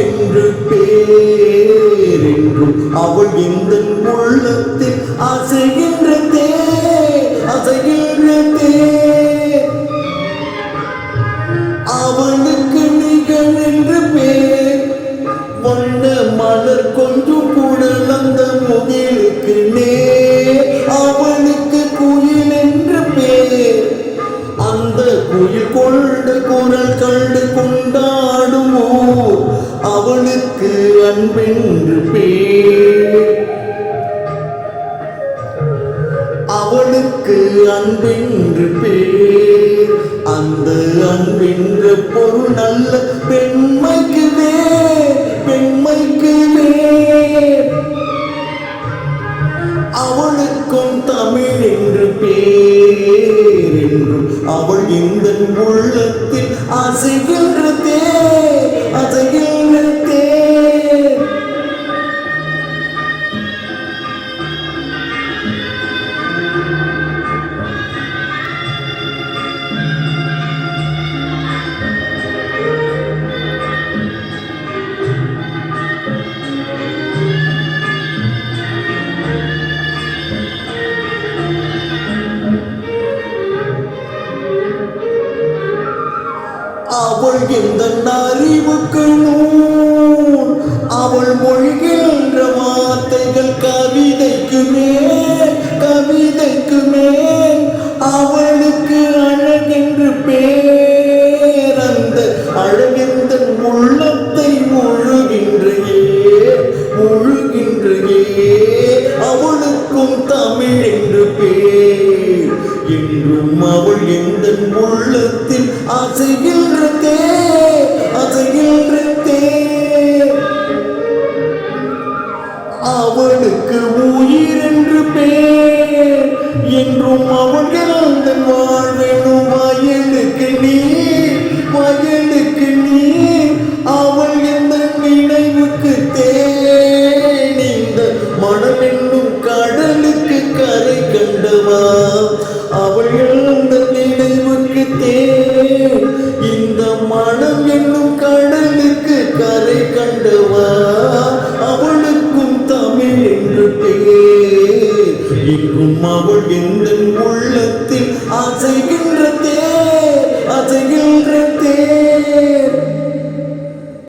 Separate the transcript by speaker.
Speaker 1: என்று பேரென்றும் அவள் இந்த உள்ளத்தில் அசைகின்றதே அசைகின்றதே. அவளுக்கு நிகழ் என்று பேர் வண்ண மலர் கொஞ்சம் குடல் அந்த முகிலுக்கு நேர். அவளுக்கு குயில் என்று பேர் அந்த குயில் கொண்ட குரல் கண்டு கொண்டாடுமோ. அவளுக்கு அன்பென்று பேர் அவளுக்கு அன்பென்று பேர். அந்த அன்பென்ற பொருள் நல்ல பெண்மைக்கு வேர் பெண்மைக்கு வேர். அவளுக்கும் தமிழ் என்று பேர் என்றும் அவள் இந்த உள்ளத்தில் அசைகின்றதே அசைகின்றதே. அவள் எந்த அறிவுக்கு